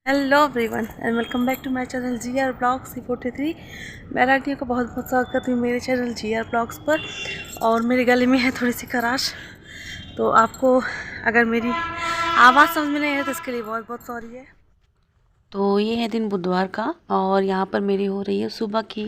Hello everyone and welcome back to my channel GR blogs C43। मैं रानी को बहुत बहुत स्वागत करती हूँ मेरे चैनल GR ब्लॉग्स पर। और मेरे गले में है थोड़ी सी खराश, तो आपको अगर मेरी आवाज़ समझ में नहीं है तो इसके लिए बहुत बहुत सॉरी है। तो ये है दिन बुधवार का और यहाँ पर मेरी हो रही है सुबह की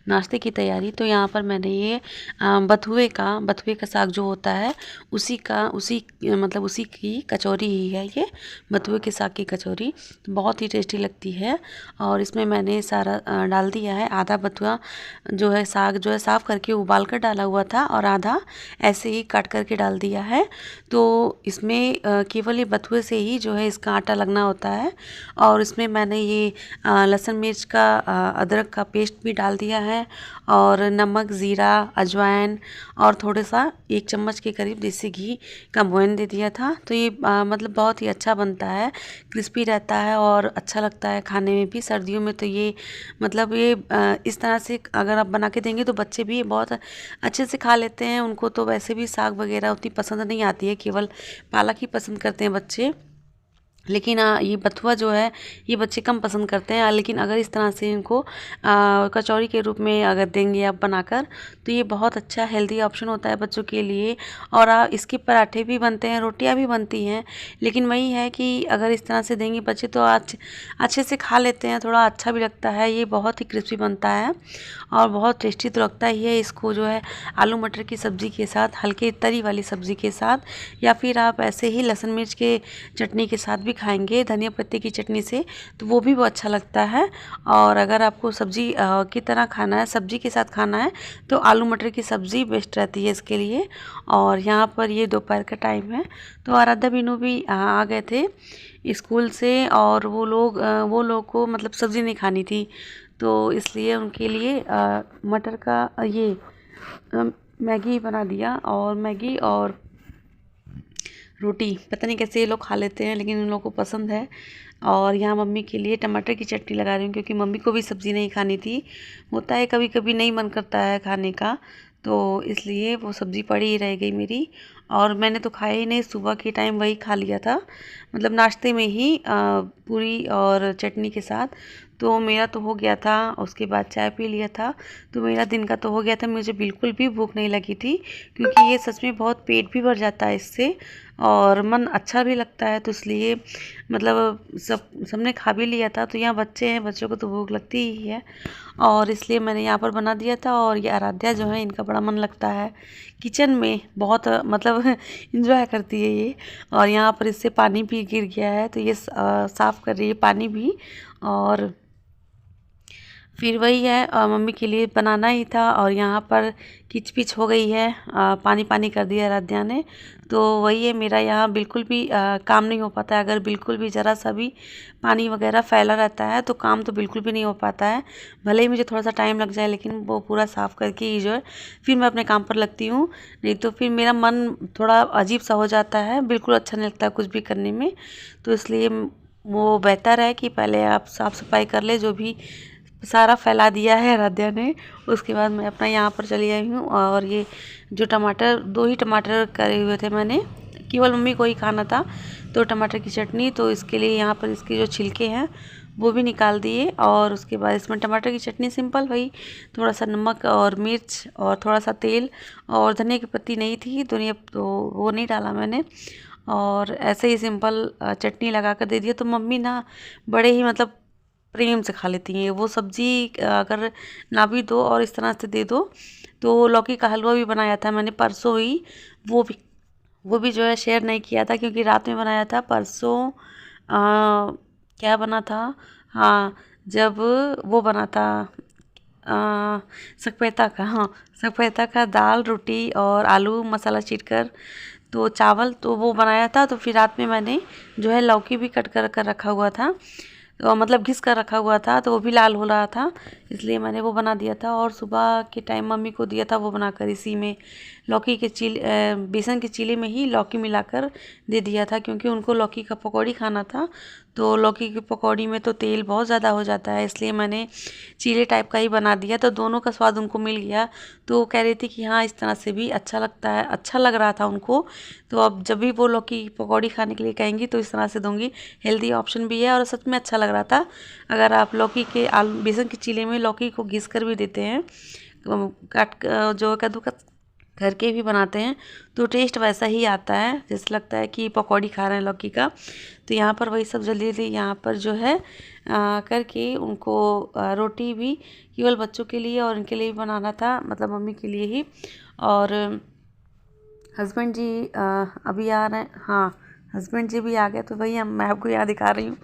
नाश्ते की तैयारी। तो यहाँ पर मैंने ये बथुए का साग जो होता है उसी की कचौरी ही है ये, बथुए के साग की कचौरी। तो बहुत ही टेस्टी लगती है और इसमें मैंने सारा डाल दिया है। आधा बथुआ जो है साग जो है साफ़ करके उबाल कर डाला हुआ था और आधा ऐसे ही काट करके डाल दिया है। तो इसमें केवल ये बथुए से ही जो है इसका आटा लगना होता है। और इसमें मैंने ये लहसुन मिर्च का अदरक का पेस्ट भी डाल दिया है और नमक, ज़ीरा, अजवाइन और थोड़ा सा 1 चम्मच के करीब देसी घी का मोयन दे दिया था। तो ये मतलब बहुत ही अच्छा बनता है, क्रिस्पी रहता है और अच्छा लगता है खाने में भी। सर्दियों में तो ये मतलब ये इस तरह से अगर आप बना के देंगे तो बच्चे भी बहुत अच्छे से खा लेते हैं। उनको तो वैसे भी साग वगैरह उतनी पसंद नहीं आती है, केवल पालक ही पसंद करते हैं बच्चे। लेकिन ये बथुआ जो है ये बच्चे कम पसंद करते हैं। लेकिन अगर इस तरह से इनको कचौरी के रूप में अगर देंगे आप बनाकर तो ये बहुत अच्छा हेल्दी ऑप्शन होता है बच्चों के लिए। और इसके पराठे भी बनते हैं, रोटियां भी बनती हैं। लेकिन वही है कि अगर इस तरह से देंगे बच्चे तो अच्छे से खा लेते हैं, थोड़ा अच्छा भी लगता है। ये बहुत ही क्रिस्पी बनता है और बहुत टेस्टी तो लगता ही है। इसको जो है आलू मटर की सब्ज़ी के साथ, हल्के तरी वाली सब्ज़ी के साथ, या फिर आप ऐसे ही लहसुन मिर्च के चटनी के साथ भी खाएंगे, धनिया पत्ते की चटनी से, तो वो भी बहुत अच्छा लगता है। और अगर आपको सब्ज़ी की तरह खाना है, सब्ज़ी के साथ खाना है, तो आलू मटर की सब्ज़ी बेस्ट रहती है इसके लिए। और यहाँ पर ये दोपहर का टाइम है तो आराध्या बीनू भी आ गए थे स्कूल से और वो लोग को मतलब सब्ज़ी नहीं खानी थी, तो इसलिए उनके लिए मटर का ये मैगी बना दिया। और मैगी और रोटी पता नहीं कैसे ये लोग खा लेते हैं, लेकिन उन लोगों को पसंद है। और यहाँ मम्मी के लिए टमाटर की चटनी लगा रही हूँ क्योंकि मम्मी को भी सब्ज़ी नहीं खानी थी। होता है कभी कभी नहीं मन करता है खाने का, तो इसलिए वो सब्ज़ी पड़ी ही रह गई मेरी। और मैंने तो खाया ही नहीं, सुबह के टाइम वही खा लिया था, मतलब नाश्ते में ही पूरी और चटनी के साथ। तो मेरा तो हो गया था, उसके बाद चाय पी लिया था, तो मेरा दिन का तो हो गया था। मुझे बिल्कुल भी भूख नहीं लगी थी क्योंकि ये सच में बहुत पेट भी भर जाता है इससे और मन अच्छा भी लगता है। तो इसलिए मतलब सबने खा भी लिया था। तो यहाँ बच्चे हैं, बच्चों को तो भूख लगती ही है और इसलिए मैंने यहाँ पर बना दिया था। और ये आराध्या जो है इनका बड़ा मन लगता है किचन में, बहुत मतलब इंजॉय करती है ये। और यहाँ पर इससे पानी भी गिर गया है तो ये साफ़ कर रही है पानी भी। और फिर वही है, मम्मी के लिए बनाना ही था और यहाँ पर किचपिच हो गई है, पानी पानी कर दिया आराध्या ने। तो वही है, मेरा यहाँ बिल्कुल भी काम नहीं हो पाता है। अगर बिल्कुल भी ज़रा सा भी पानी वगैरह फैला रहता है तो काम तो बिल्कुल भी नहीं हो पाता है। भले ही मुझे थोड़ा सा टाइम लग जाए, लेकिन वो पूरा साफ़ करके ही जो है फिर मैं अपने काम पर लगती हूँ। नहीं तो फिर मेरा मन थोड़ा अजीब सा हो जाता है, बिल्कुल अच्छा नहीं लगता कुछ भी करने में। तो इसलिए वो बेहतर है कि पहले आप साफ़ सफाई कर ले, जो भी सारा फैला दिया है आराध्या ने। उसके बाद मैं अपना यहाँ पर चली आई हूँ। और ये जो टमाटर, 2 ही टमाटर करे हुए थे मैंने, केवल मम्मी को ही खाना था, तो टमाटर की चटनी। तो इसके लिए यहाँ पर इसके जो छिलके हैं वो भी निकाल दिए। और उसके बाद इसमें टमाटर की चटनी सिंपल, वही थोड़ा सा नमक और मिर्च और थोड़ा सा तेल, और धनिया की पत्ती नहीं थी धनिया तो वो नहीं डाला मैंने। और ऐसे ही सिंपल चटनी लगा कर दे दिया। तो मम्मी ना बड़े ही मतलब प्रेम से खा लेती हैं वो सब्ज़ी। अगर ना भी दो और इस तरह से दे दो। तो लौकी का हलवा भी बनाया था मैंने परसों ही, वो भी वो भी जो है शेयर नहीं किया था क्योंकि रात में बनाया था। परसों क्या बना था, हाँ, जब वो बना था सकपैता का, हाँ, सकपैता का दाल रोटी और आलू मसाला चीर कर, तो चावल तो वो बनाया था। तो फिर रात में मैंने जो है लौकी भी कट कर रखा हुआ था, तो मतलब घिस कर रखा हुआ था, तो वो भी लाल हो रहा था, इसलिए मैंने वो बना दिया था। और सुबह के टाइम मम्मी को दिया था वो बनाकर, इसी में लौकी के बेसन के चीले में ही लौकी मिलाकर दे दिया था क्योंकि उनको लौकी का पकौड़ी खाना था। तो लौकी की पकौड़ी में तो तेल बहुत ज़्यादा हो जाता है, इसलिए मैंने चीले टाइप का ही बना दिया, तो दोनों का स्वाद उनको मिल गया। तो वो कह रही थी कि हाँ इस तरह से भी अच्छा लगता है, अच्छा लग रहा था उनको। तो अब जब भी वो लौकी की पकौड़ी खाने के लिए कहेंगी तो इस तरह से दूँगी। हेल्दी ऑप्शन भी है और सच में अच्छा लग रहा था। अगर आप लौकी के आलू बेसन के चीले में लौकी को घिस कर भी देते हैं, काट जो कद्दूकस करके भी बनाते हैं, तो टेस्ट वैसा ही आता है, जैसे लगता है कि पकौड़ी खा रहे हैं लौकी का। तो यहाँ पर वही सब जल्दी जल्दी यहाँ पर जो है करके उनको रोटी भी केवल बच्चों के लिए और इनके लिए भी बनाना था, मतलब मम्मी के लिए ही। और हस्बैंड जी अभी आ रहे हैं, हाँ हस्बैंड जी भी आ गए। तो वही मैं आपको यहाँ दिखा रही हूँ,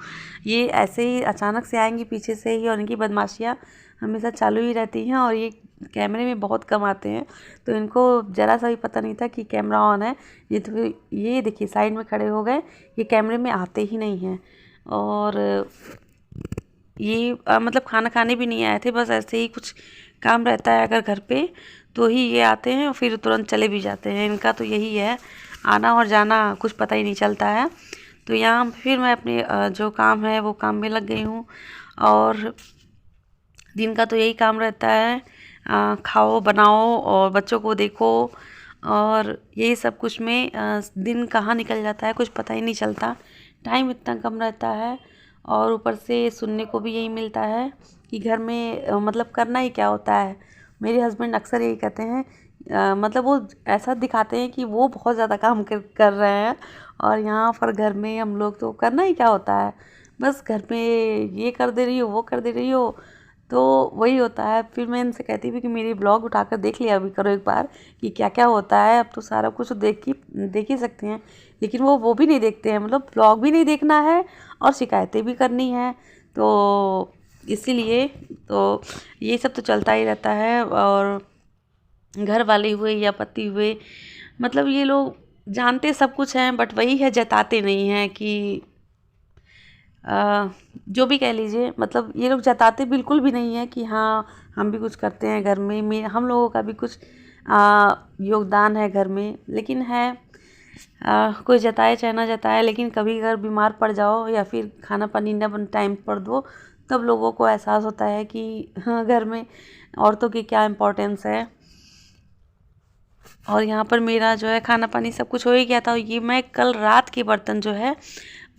ये ऐसे ही अचानक से आएंगी पीछे से ही, और इनकी बदमाशियाँ हमेशा चालू ही रहती हैं, और ये कैमरे में बहुत कम आते हैं, तो इनको ज़रा सा भी पता नहीं था कि कैमरा ऑन है। ये देखिए साइड में खड़े हो गए, ये कैमरे में आते ही नहीं हैं। और ये मतलब खाना खाने भी नहीं आए थे, बस ऐसे ही कुछ काम रहता है अगर घर पे तो ही ये आते हैं और फिर तुरंत चले भी जाते हैं। इनका तो यही है, आना और जाना कुछ पता ही नहीं चलता है। तो यहाँ फिर मैं अपने जो काम है वो काम में लग गई हूँ, और दिन का तो यही काम रहता है, खाओ बनाओ और बच्चों को देखो, और यही सब कुछ में दिन कहाँ निकल जाता है कुछ पता ही नहीं चलता, टाइम इतना कम रहता है। और ऊपर से सुनने को भी यही मिलता है कि घर में मतलब करना ही क्या होता है। मेरे हस्बैंड अक्सर यही कहते हैं, मतलब वो ऐसा दिखाते हैं कि वो बहुत ज़्यादा काम कर रहे हैं, और यहाँ पर घर में हम लोग तो करना ही क्या होता है, बस घर में ये कर दे रही हो वो कर दे रही हो, तो वही होता है। फिर मैं इनसे कहती थी कि मेरी ब्लॉग उठाकर देख लिया अभी करो एक बार कि क्या क्या होता है, अब तो सारा कुछ देख ही सकते हैं। लेकिन वो भी नहीं देखते हैं, मतलब ब्लॉग भी नहीं देखना है और शिकायतें भी करनी है, तो इसीलिए तो ये सब तो चलता ही रहता है। और घर वाले हुए या पति हुए, मतलब ये लोग जानते सब कुछ हैं, बट वही है जताते नहीं हैं कि जो भी कह लीजिए, मतलब ये लोग जताते बिल्कुल भी नहीं है कि हाँ हम भी कुछ करते हैं घर में हम लोगों का भी कुछ योगदान है घर में। लेकिन है कोई जताए चाहे ना जताए, लेकिन कभी अगर बीमार पड़ जाओ या फिर खाना पानी न बन टाइम पर दो, तब लोगों को एहसास होता है कि हाँ घर में औरतों की क्या इम्पोर्टेंस है। और यहाँ पर मेरा जो है खाना पानी सब कुछ हो ही गया था। ये मैं कल रात के बर्तन जो है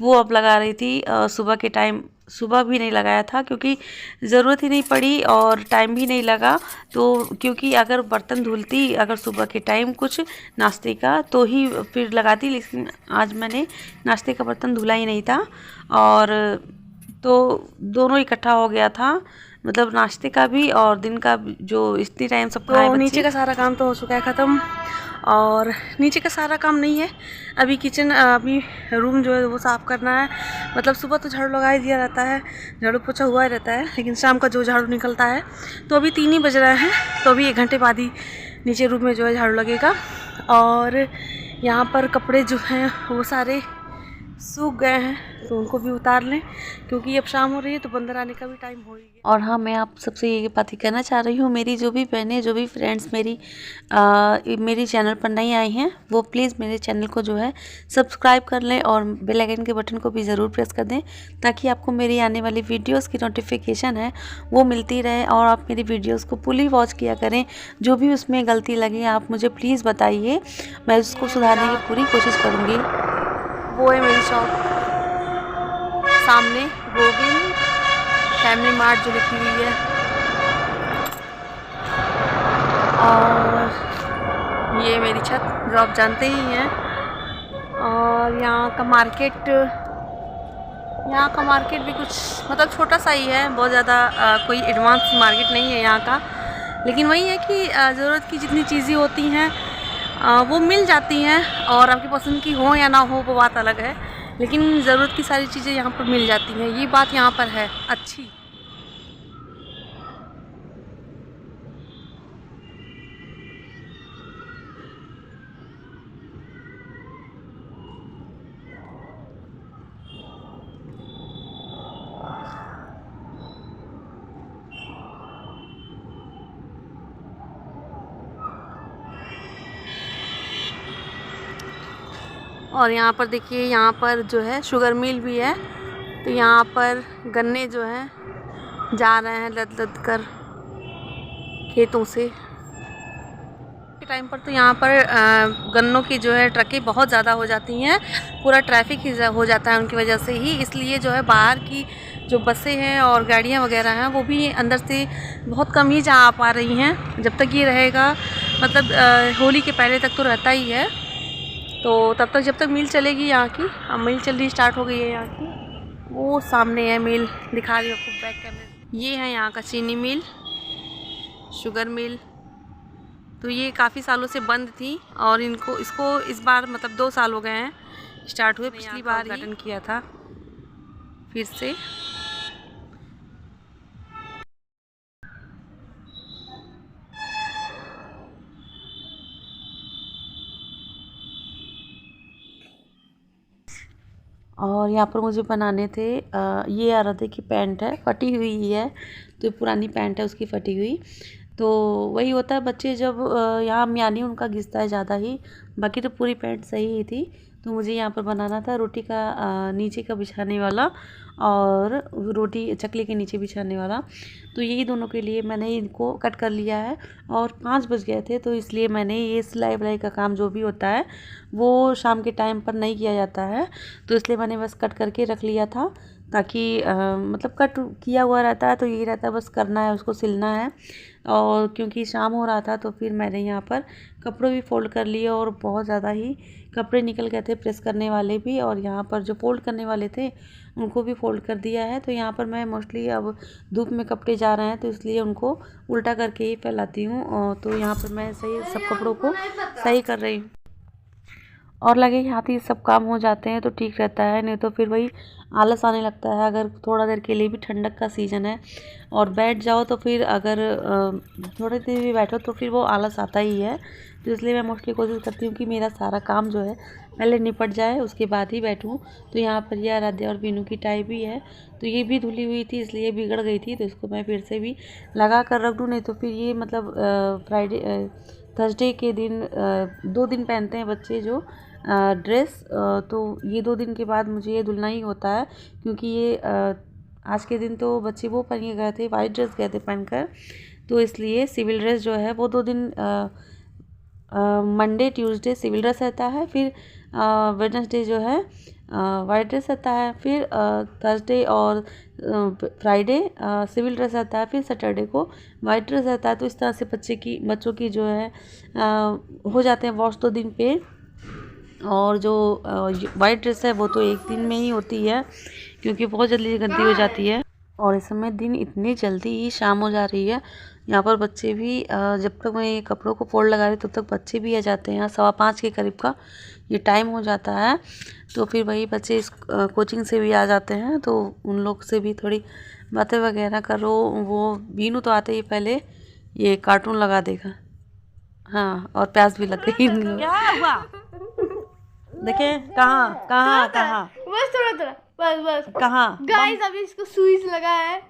वो अब लगा रही थी, सुबह के टाइम सुबह भी नहीं लगाया था क्योंकि ज़रूरत ही नहीं पड़ी और टाइम भी नहीं लगा। तो क्योंकि अगर बर्तन धुलती अगर सुबह के टाइम कुछ नाश्ते का तो ही फिर लगाती, लेकिन आज मैंने नाश्ते का बर्तन धुला ही नहीं था, और तो दोनों इकट्ठा हो गया था, मतलब नाश्ते का भी और दिन का भी, जो इतनी टाइम सब खाए। तो नीचे का सारा काम तो हो चुका है ख़त्म, और नीचे का सारा काम नहीं है अभी। किचन अभी रूम जो है वो साफ़ करना है, मतलब सुबह तो झाड़ू लगा ही दिया रहता है, झाड़ू पोछा हुआ ही रहता है, लेकिन शाम का जो झाड़ू निकलता है तो अभी 3 ही बज रहे हैं, तो अभी 1 घंटे बाद ही नीचे रूम में जो है झाड़ू लगेगा। और यहाँ पर कपड़े जो हैं वो सारे सूख गए हैं, तो उनको भी उतार लें क्योंकि अब शाम हो रही है तो बंदर आने का भी टाइम हो ही गया। और हाँ, मैं आप सबसे ये बात ही कहना चाह रही हूँ, मेरी जो भी बहनें जो भी फ्रेंड्स मेरी चैनल पर नहीं आई हैं वो प्लीज़ मेरे चैनल को जो है सब्सक्राइब कर लें और बेल आइकन के बटन को भी ज़रूर प्रेस कर दें, ताकि आपको मेरी आने वाली वीडियोज़ की नोटिफिकेशन है वो मिलती रहे, और आप मेरी वीडियोज़ को फुली वॉच किया करें। जो भी उसमें गलती लगे आप मुझे प्लीज़ बताइए, मैं उसको सुधारने की पूरी कोशिश करूँगी। वो है मेरी शॉप सामने, गोविंद फैमिली मार्ट जो लिखी हुई है, और ये मेरी छत जो आप जानते ही हैं। और यहाँ का मार्केट भी कुछ मतलब छोटा सा ही है, बहुत ज़्यादा कोई एडवांस मार्केट नहीं है यहाँ का, लेकिन वही है कि ज़रूरत की जितनी चीज़ें होती हैं वो मिल जाती हैं, और आपकी पसंद की हो या ना हो वो बात अलग है, लेकिन ज़रूरत की सारी चीज़ें यहाँ पर मिल जाती हैं, ये बात यहाँ पर है अच्छी। और यहाँ पर देखिए, यहाँ पर जो है शुगर मिल भी है, तो यहाँ पर गन्ने जो हैं जा रहे हैं लद लद कर खेतों से। के टाइम पर तो यहाँ पर गन्नों की जो है ट्रकें बहुत ज़्यादा हो जाती हैं, पूरा ट्रैफिक ही हो जाता है उनकी वजह से ही। इसलिए जो है बाहर की जो बसें हैं और गाड़ियाँ वगैरह हैं वो भी अंदर से बहुत कम ही जा पा रही हैं। जब तक ये रहेगा मतलब होली के पहले तक तो रहता ही है, तो तब तक जब तक मिल चलेगी यहाँ की। अब मिल चलनी स्टार्ट हो गई है यहाँ की, वो सामने है मिल, दिखा रही हूँ आपको बैक कैमरे। ये है यहाँ का चीनी मिल, शुगर मिल। तो ये काफ़ी सालों से बंद थी और इसको इस बार मतलब 2 साल हो गए हैं स्टार्ट हुए। पिछली बार उद्घाटन किया था फिर से। और यहाँ पर मुझे बनाने थे ये आराध्या की पैंट है, फटी हुई है, तो पुरानी पैंट है उसकी फटी हुई। तो वही होता है बच्चे जब यहाँ म्यानी उनका घिसता है ज़्यादा ही, बाकी तो पूरी पैंट सही ही थी। तो मुझे यहाँ पर बनाना था रोटी का नीचे का बिछाने वाला और रोटी चकली के नीचे बिछाने वाला। तो यही दोनों के लिए मैंने इनको कट कर लिया है और 5 बज गए थे, तो इसलिए मैंने ये सिलाई वलाई का काम जो भी होता है वो शाम के टाइम पर नहीं किया जाता है, तो इसलिए मैंने बस कट करके रख लिया था ताकि मतलब कट किया हुआ रहता है तो यही रहता है बस करना है उसको, सिलना है। और क्योंकि शाम हो रहा था तो फिर मैंने यहाँ पर कपड़े भी फोल्ड कर लिए और बहुत ज़्यादा ही कपड़े निकल गए थे प्रेस करने वाले भी, और यहाँ पर जो फोल्ड करने वाले थे उनको भी फोल्ड कर दिया है। तो यहाँ पर मैं मोस्टली अब धूप में कपड़े जा रहे हैं तो इसलिए उनको उल्टा करके ही फैलाती हूँ। तो यहाँ पर मैं सही सब कपड़ों को सही कर रही हूँ और लगे कि हाथ ही सब काम हो जाते हैं तो ठीक रहता है, नहीं तो फिर वही आलस आने लगता है। अगर थोड़ा देर के लिए भी, ठंडक का सीज़न है और बैठ जाओ तो फिर अगर थोड़ी देर भी बैठो तो फिर वो आलस आता ही है। तो इसलिए मैं मोस्टली कोशिश करती हूँ कि मेरा सारा काम जो है पहले निपट जाए उसके बाद ही बैठूँ। तो यहाँ पर यह आराध्या और बीनू की टाई भी है, तो ये भी धुली हुई थी इसलिए बिगड़ गई थी, तो इसको मैं फिर से भी लगा कर रख दूँ, नहीं तो फिर ये मतलब फ्राइडे थर्सडे के दिन 2 दिन पहनते हैं बच्चे जो ड्रेस, तो ये 2 दिन के बाद मुझे ये धुलना ही होता है। क्योंकि ये आज के दिन तो बच्चे वो पहन के गए थे, वाइट ड्रेस गए थे पहनकर, तो इसलिए सिविल ड्रेस जो है वो 2 दिन मंडे ट्यूसडे सिविल ड्रेस रहता है, फिर वेडनेसडे जो है वाइट ड्रेस रहता है, फिर थर्सडे और फ्राइडे सिविल ड्रेस रहता है, फिर सैटरडे को वाइट ड्रेस रहता है। तो इस तरह से बच्चों की जो है हो जाते हैं वॉश 2 दिन पे, और जो वाइट ड्रेस है वो तो 1 दिन में ही होती है क्योंकि बहुत जल्दी गंदी हो जाती है। और इस समय दिन इतनी जल्दी ही शाम हो जा रही है। यहाँ पर बच्चे भी जब तक मैं ये कपड़ों को फोल्ड लगा रही तब तक बच्चे भी आ जाते हैं। 4:15 के करीब का ये टाइम हो जाता है, तो फिर वही बच्चे इस कोचिंग से भी आ जाते हैं, तो उन लोग से भी थोड़ी बातें वगैरह करो। वो बीनू तो आते ही पहले ये कार्टून लगा देगा, हाँ, और प्यास भी लग गई। क्या हुआ देखे कहाँ कहाँ कहाँ, बस थोड़ा बस कहाँ गाइस अभी इसको सुई लगा है,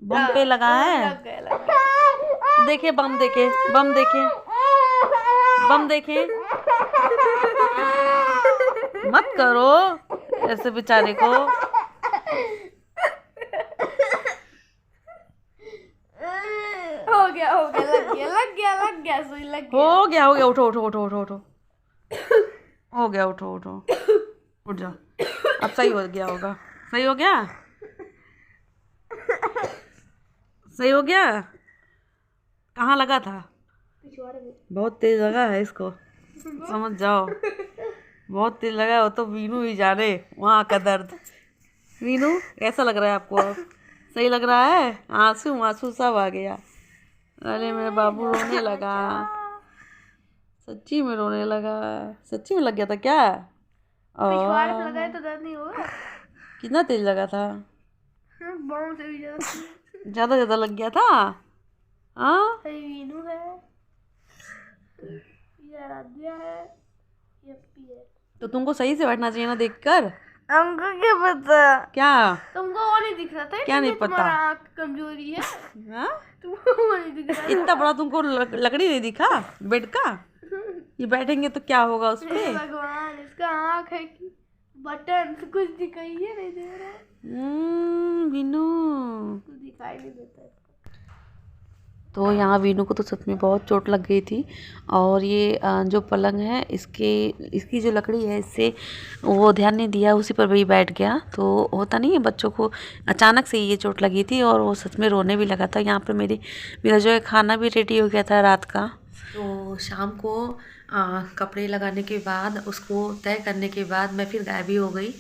बम पे लगा है। लग गया। देखे बम देखे, बम देखे, बम देखे, मत करो ऐसे बेचारे को। हो गया लग गया सुई लग गया। हो गया उठो उठो उठो उठो उठो, हो गया उठो उठो, उठ जाओ, अब सही हो गया होगा, सही हो गया, सही हो गया। कहाँ लगा था? बहुत तेज लगा है इसको, समझ जाओ, बहुत तेज लगा हो तो बीनू ही जाने वहाँ का दर्द। बीनू कैसा लग रहा है आपको अब? सही लग रहा है? आंसू सब आ गया। अरे मेरा बाबू रोने लगा, सच्ची में रोने लगा, सच्ची में लग गया था क्या? पिछवाड़े पे लगा है तो दर्द नहीं होगा। कितना तेज लगा था? बम से भी ज़्यादा लग गया था। हाँ, वीनू है, ये आराध्या है, ये अपी है। तो तुमको सही से बैठना चाहिए ना देखकर। हमको क्या पता? क्या तुमको वो नहीं दिख रहा था? क्या नहीं पता? तुम्हारा आँख कमजोरी है। हाँ? तुमको वो नहीं दिख रहा? इतना बड़ा तुमको लकड़ी नहीं दिखा बेड का? ये बैठेंगे तो क्या होगा उस पे? भगवान, इसका आँख है कि बटन कुछ दिखाई नहीं दे रहा है। वीनू कुछ दिखाई नहीं देता है। तो यहाँ वीनू को तो सच में बहुत चोट लग गई थी। और ये जो पलंग है इसकी जो लकड़ी है इससे वो ध्यान नहीं दिया, उसी पर वही बैठ गया। तो होता नहीं है, बच्चों को अचानक से ये चोट लगी थी और वो सच में रोने भी लगा था। यहाँ पर मेरा जो है खाना भी रेडी हो गया था रात का। तो शाम को कपड़े लगाने के बाद, उसको तय करने के बाद मैं फिर गायब ही हो गई।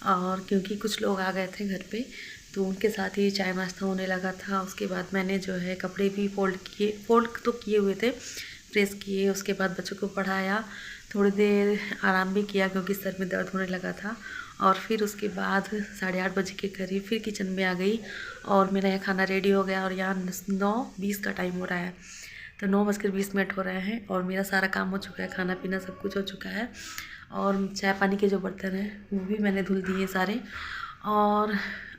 और क्योंकि कुछ लोग आ गए थे घर पे, तो उनके साथ ही चाय नाश्ता होने लगा था। उसके बाद मैंने जो है कपड़े भी फोल्ड तो किए हुए थे, प्रेस किए। उसके बाद बच्चों को पढ़ाया, थोड़ी देर आराम भी किया क्योंकि सर में दर्द होने लगा था। और फिर उसके बाद 8:30 बजे के करीब फिर किचन में आ गई और मेरा यहाँ खाना रेडी हो गया। और यहाँ 9:20 का टाइम हो रहा है, तो 9:20 हो रहे हैं और मेरा सारा काम हो चुका है, खाना पीना सब कुछ हो चुका है। और चाय पानी के जो बर्तन हैं वो भी मैंने धुल दिए सारे। और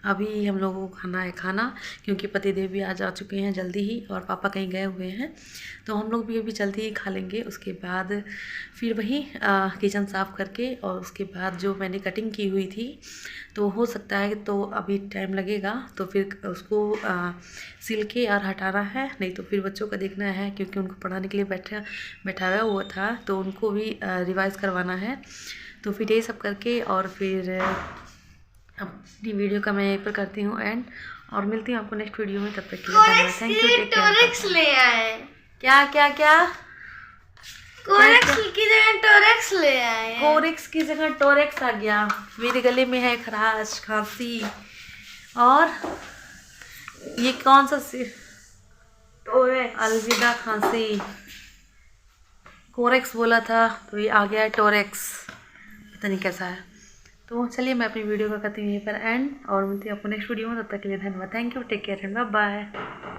अभी हम लोगों को खाना है खाना, क्योंकि पतिदेव भी आज आ चुके हैं जल्दी ही और पापा कहीं गए हुए हैं, तो हम लोग भी अभी जल्दी ही खा लेंगे। उसके बाद फिर वही किचन साफ़ करके, और उसके बाद जो मैंने कटिंग की हुई थी, तो हो सकता है तो अभी टाइम लगेगा, तो फिर उसको सिल के और हटाना है, नहीं तो फिर बच्चों का देखना है क्योंकि उनको पढ़ाने के लिए बैठाया हुआ था, तो उनको भी रिवाइज़ करवाना है। तो फिर ये सब करके और फिर अपनी वीडियो का मैं यहीं पर करती हूँ एंड, और मिलती हूँ आपको नेक्स्ट वीडियो में। तब तक के लिए धन्यवाद, thank you, take care. Torex ले आए। क्या क्या क्या? कोरेक्स की जगह टोरेक्स ले आए। कोरेक्स की जगह टोरेक्स आ गया। मेरे गले में है खराश, खांसी, और ये कौन सा टोरेक्स। अलविदा खांसी। कोरेक्स बोला था तो ये आ गया है टोरेक्स, पता नहीं कैसा है। तो चलिए मैं अपनी वीडियो का करती हूँ यहीं पर एंड, और मिलती हूँ आपको नेक्स्ट वीडियो में। तब तक के लिए धन्यवाद, thank you, take care and bye bye.